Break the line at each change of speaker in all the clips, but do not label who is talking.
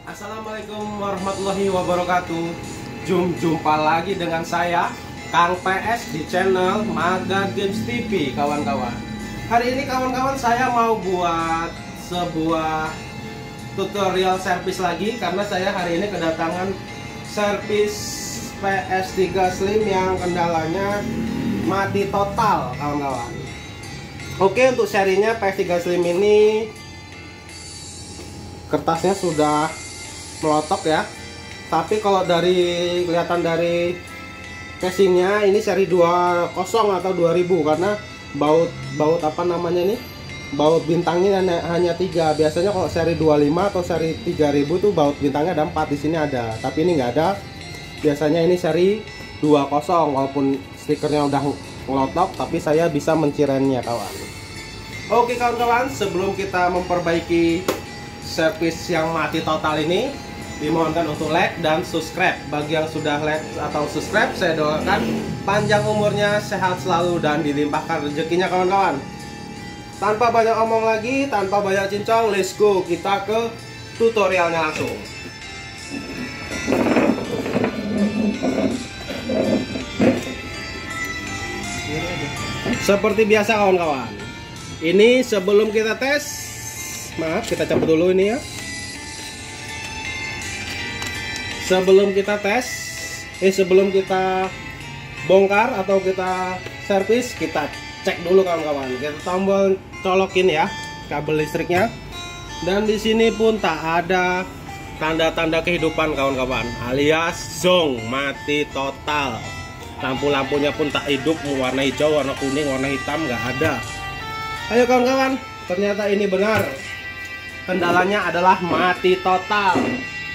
Assalamualaikum warahmatullahi wabarakatuh. Jumpa lagi dengan saya Kang PS di channel Maga Games TV, kawan-kawan. Hari ini kawan-kawan saya mau buat sebuah tutorial servis lagi, karena saya hari ini kedatangan servis PS3 Slim yang kendalanya mati total, kawan-kawan. Oke, untuk serinya PS3 Slim ini kertasnya sudah melotok ya, tapi kalau kelihatan dari casingnya ini seri 20 atau 2000, karena baut apa namanya nih, baut bintangnya hanya 3. Biasanya kalau seri 25 atau seri 3000 tuh baut bintangnya ada 4, di sini ada, tapi ini nggak ada. Biasanya ini seri 20, walaupun stikernya udah melotok tapi saya bisa mencirainya, kawan. Oke kawan-kawan, sebelum kita memperbaiki servis yang mati total ini, dimohonkan untuk like dan subscribe. Bagi yang sudah like atau subscribe, saya doakan panjang umurnya, sehat selalu, dan dilimpahkan rezekinya, kawan-kawan. Tanpa banyak omong lagi, tanpa banyak cincong, let's go, kita ke tutorialnya langsung. Seperti biasa kawan-kawan, ini sebelum kita tes, maaf kita cabut dulu ini ya. Sebelum kita tes, sebelum kita bongkar atau kita servis, kita cek dulu kawan-kawan. Kita tombol colokin ya kabel listriknya. Dan di sini pun tak ada tanda-tanda kehidupan kawan-kawan, alias zong, mati total. Lampu-lampunya pun tak hidup, warna hijau, warna kuning, warna hitam nggak ada. Ayo kawan-kawan, ternyata ini benar. Kendalanya adalah mati total.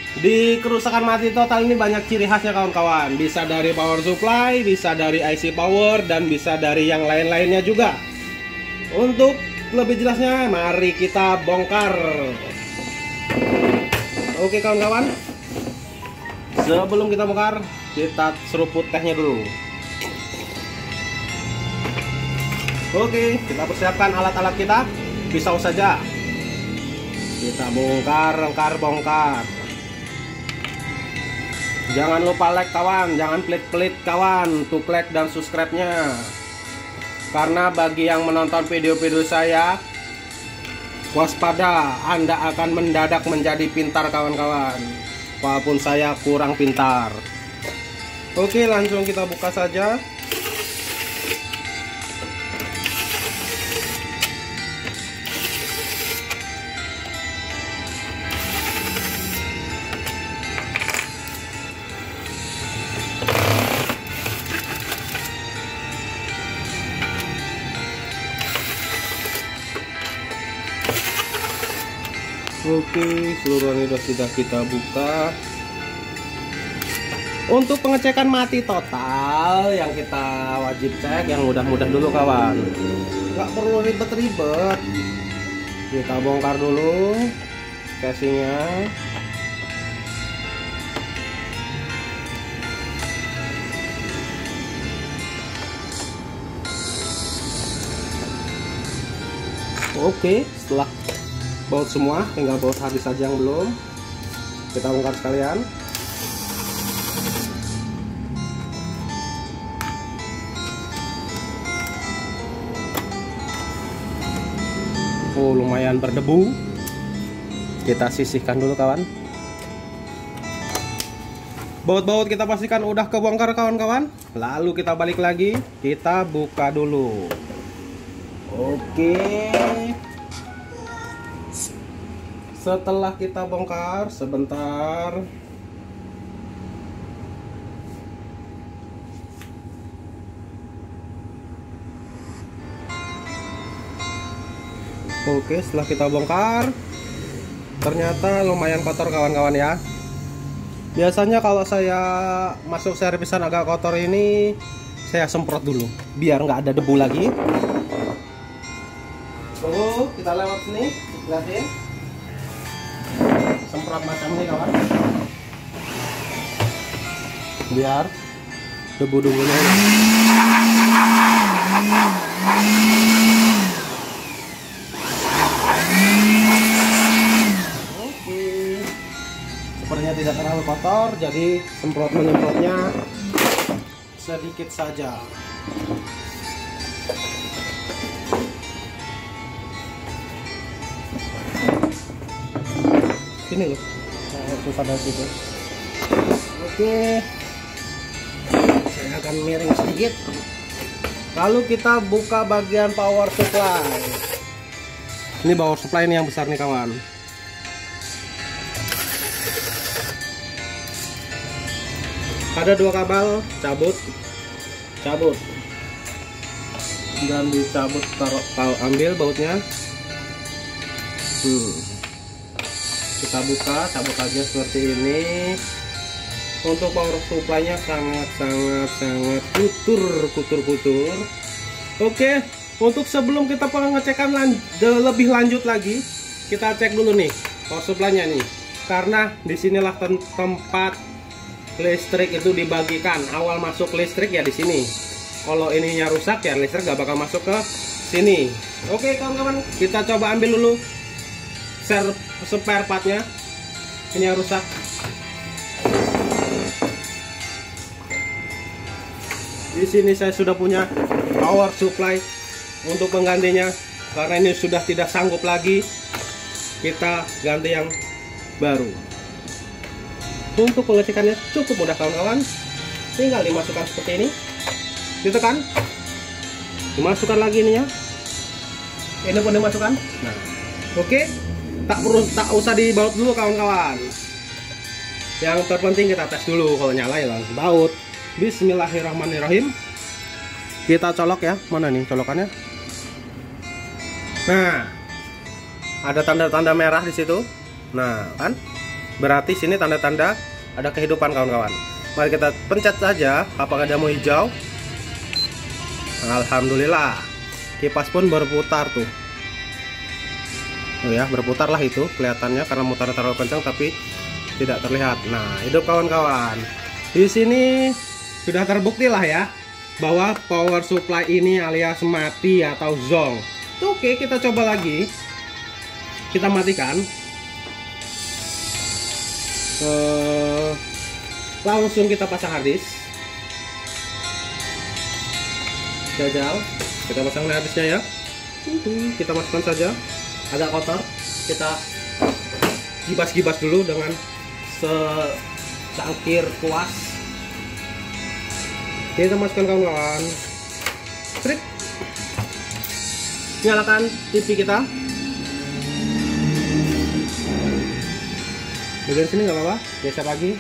Di kerusakan mati total ini banyak ciri khasnya kawan-kawan. Bisa dari power supply, bisa dari IC power, dan bisa dari yang lain-lainnya juga. Untuk lebih jelasnya, mari kita bongkar. Oke kawan-kawan, sebelum kita bongkar, kita seruput tehnya dulu. Oke, kita persiapkan alat-alat kita. Pisau saja. Kita bongkar. Jangan lupa like kawan, jangan pelit-pelit kawan untuk like dan subscribe-nya. Karena bagi yang menonton video-video saya, waspada, Anda akan mendadak menjadi pintar kawan-kawan, walaupun saya kurang pintar. Oke, langsung kita buka saja. Oke, seluruhnya sudah kita buka. Untuk pengecekan mati total yang kita wajib cek yang mudah-mudah dulu kawan, nggak perlu ribet-ribet. Kita bongkar dulu casingnya. Oke, setelah baut semua, tinggal baut habis saja yang belum. Kita bongkar sekalian. Oh, lumayan berdebu. Kita sisihkan dulu kawan. Baut-baut kita pastikan udah kebongkar kawan-kawan. Lalu kita balik lagi, kita buka dulu. Oke. Setelah kita bongkar, sebentar. Oke, setelah kita bongkar, ternyata lumayan kotor kawan-kawan ya. Biasanya kalau saya masuk servisan agak kotor ini, saya semprot dulu biar nggak ada debu lagi. Tunggu, kita lewat sini, lihatin. Semprot macam ini kawan, biar debu-debunya kopernya tidak terlalu kotor, jadi menyemprotnya sedikit saja. Sini loh, susah dari situ. Oke, saya akan miring sedikit. Lalu kita buka bagian power supply. Ini power supply ini yang besar nih kawan. Ada 2 kabel, cabut dan dicabut, taruh ambil bautnya. Kita buka, cabut aja seperti ini. Untuk power supply-nya sangat kutur. Oke, untuk sebelum kita pengecekan lebih lanjut lagi, kita cek dulu nih power supply-nya nih, karena disinilah tempat listrik itu dibagikan. Awal masuk listrik ya di sini. Kalau ininya rusak ya listrik gak bakal masuk ke sini. Oke kawan-kawan, kita coba ambil dulu spare partnya. Ini yang rusak. Di sini saya sudah punya power supply untuk penggantinya, karena ini sudah tidak sanggup lagi. Kita ganti yang baru. Untuk pengecekannya cukup mudah kawan-kawan, tinggal dimasukkan seperti ini, ditekan, dimasukkan lagi ininya, ini pun dimasukkan. Nah, oke, tak usah dibaut dulu kawan-kawan. Yang terpenting kita tes dulu, kalau nyala ya langsung baut. Bismillahirrahmanirrahim. Kita colok ya, mana nih colokannya? Nah, ada tanda-tanda merah di situ. Nah, kan? Berarti sini tanda-tanda ada kehidupan kawan-kawan. Mari kita pencet saja apakah dia mau hijau. Alhamdulillah, kipas pun berputar tuh. Oh ya, berputar lah itu kelihatannya karena mutar terlalu kencang tapi tidak terlihat. Nah, hidup kawan-kawan. Di sini sudah terbukti lah ya bahwa power supply ini alias mati atau zonk. Oke, kita coba lagi. Kita matikan. Langsung kita pasang harddisk. Jajal, kita pasang harddisknya ya. Kita masukkan saja. Agak kotor, kita gibas-gibas dulu dengan secangkir kuas. Kita masukkan kawan-kawan. Trik. Nyalakan TV kita. Bagian sini nggak apa-apa, biasa pagi.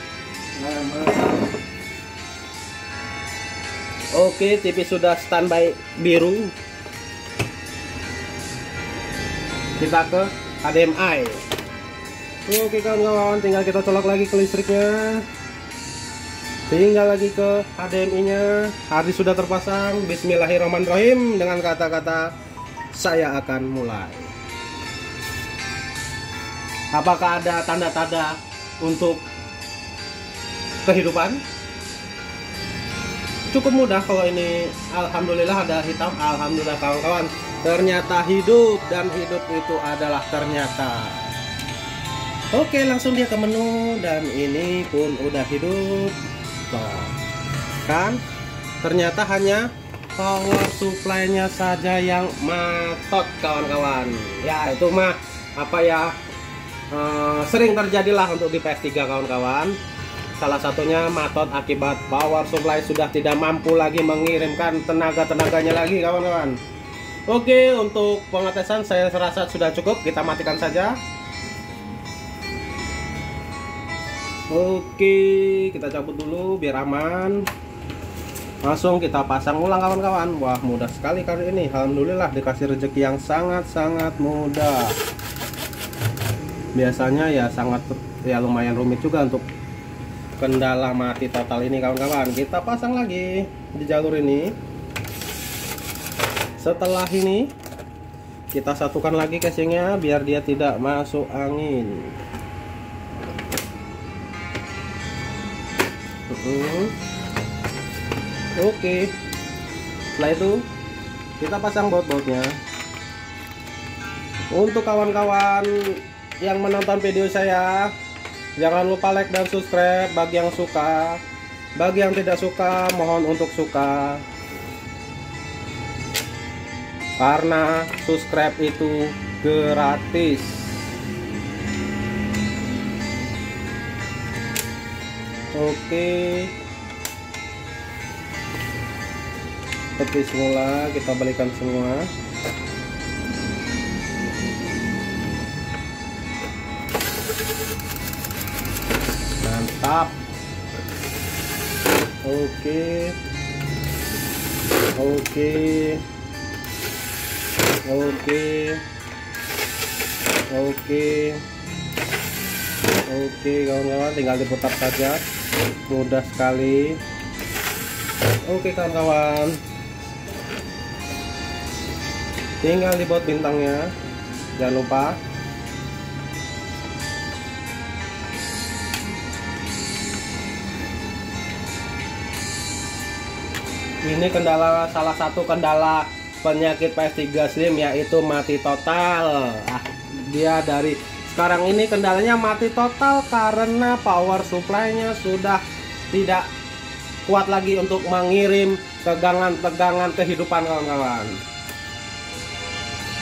Oke, TV sudah standby biru. Kita ke HDMI. Oke kawan-kawan, tinggal kita colok lagi ke listriknya. Tinggal lagi ke HDMI-nya. Harddisk sudah terpasang. Bismillahirrahmanirrahim. Dengan kata-kata saya akan mulai. Apakah ada tanda-tanda untuk kehidupan? Cukup mudah kalau ini. Alhamdulillah ada hitam. Alhamdulillah kawan-kawan, ternyata hidup, dan hidup itu adalah ternyata. Oke, langsung dia ke menu, dan ini pun udah hidup. Tuh, kan ternyata hanya power supply-nya saja yang matot kawan-kawan. Ya itu mah apa ya, sering terjadilah untuk di PS3 kawan-kawan. Salah satunya matot akibat power supply sudah tidak mampu lagi mengirimkan tenaga-tenaganya lagi kawan-kawan. Oke, untuk pengetesan saya rasa sudah cukup. Kita matikan saja. Oke, kita cabut dulu biar aman. Langsung kita pasang ulang kawan-kawan. Wah, mudah sekali kali ini. Alhamdulillah dikasih rezeki yang sangat-sangat mudah. Biasanya ya lumayan rumit juga untuk kendala mati total ini kawan-kawan. Kita pasang lagi di jalur ini. Setelah ini kita satukan lagi casingnya biar dia tidak masuk angin. Oke, setelah itu kita pasang baut-bautnya. Untuk kawan-kawan yang menonton video saya, Jangan lupa like dan subscribe bagi yang suka. Bagi yang tidak suka, mohon untuk suka. Karena subscribe itu gratis. Oke. Seperti semula, kita balikan semua. Mantap. Oke. Oke. Oke. Oke. Oke kawan-kawan, tinggal diputar saja, mudah sekali. Oke kawan-kawan, tinggal dibuat bintangnya, jangan lupa. Ini kendala, salah satu kendala penyakit PS3 Slim, yaitu mati total. Dia dari sekarang ini kendalanya mati total karena power supply-nya sudah tidak kuat lagi untuk mengirim tegangan-tegangan kehidupan kawan-kawan.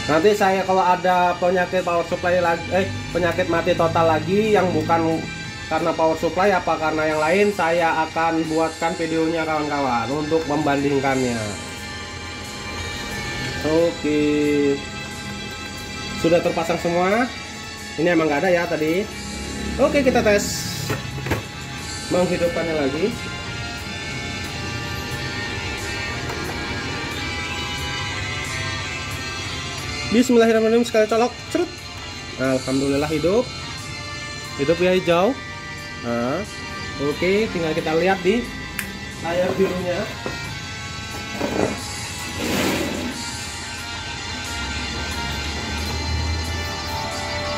Nanti saya kalau ada penyakit power supply lagi, penyakit mati total lagi yang bukan karena power supply apa karena yang lain, saya akan buatkan videonya kawan-kawan untuk membandingkannya. Oke, sudah terpasang semua. Ini emang nggak ada ya tadi. Oke, kita tes menghidupkannya lagi. Bismillahirrahmanirrahim, sekali colok, cerut. Alhamdulillah hidup ya hijau. Nah, oke, tinggal kita lihat di layar birunya.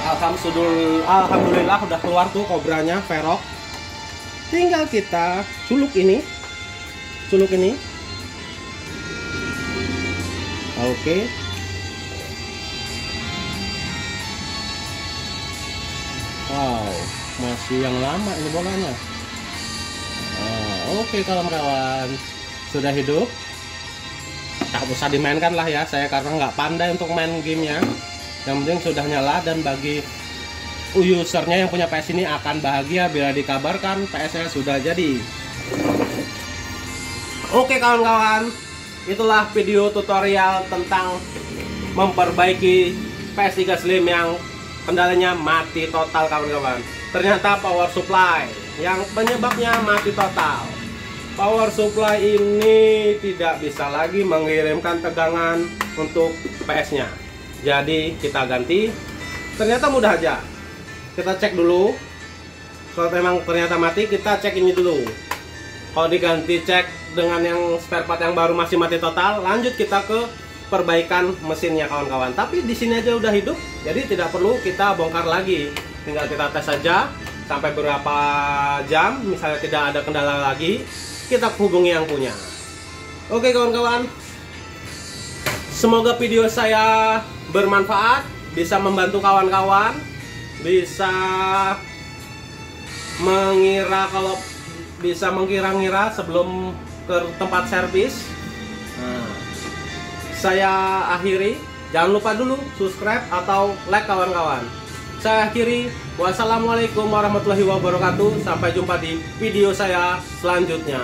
Alhamdulillah udah keluar tuh kobranya, Verok. Tinggal kita culuk ini. Oke. Wow, masih yang lama ini bolanya. Oke kawan-kawan, sudah hidup. Tak usah dimainkan lah ya, saya karena nggak pandai untuk main gamenya. Yang penting sudah nyala, dan bagi usernya yang punya PS ini akan bahagia bila dikabarkan PS-nya sudah jadi. Oke kawan-kawan, itulah video tutorial tentang memperbaiki PS3 Slim yang kendalanya mati total kawan-kawan. Ternyata power supply yang penyebabnya mati total. Power supply ini tidak bisa lagi mengirimkan tegangan untuk PS-nya. Jadi kita ganti. Ternyata mudah aja. Kita cek dulu. Kalau memang ternyata mati, kita cek ini dulu. Kalau diganti, cek dengan yang spare part yang baru masih mati total. Lanjut kita ke perbaikan mesinnya kawan-kawan. Tapi di sini aja udah hidup, jadi tidak perlu kita bongkar lagi. Tinggal kita tes saja sampai berapa jam. Misalnya tidak ada kendala lagi, kita hubungi yang punya. Oke kawan-kawan, semoga video saya bermanfaat, bisa membantu kawan-kawan, bisa mengira-ngira sebelum ke tempat servis. Saya akhiri, jangan lupa dulu subscribe atau like kawan-kawan. Saya akhiri, wassalamualaikum warahmatullahi wabarakatuh. Sampai jumpa di video saya selanjutnya.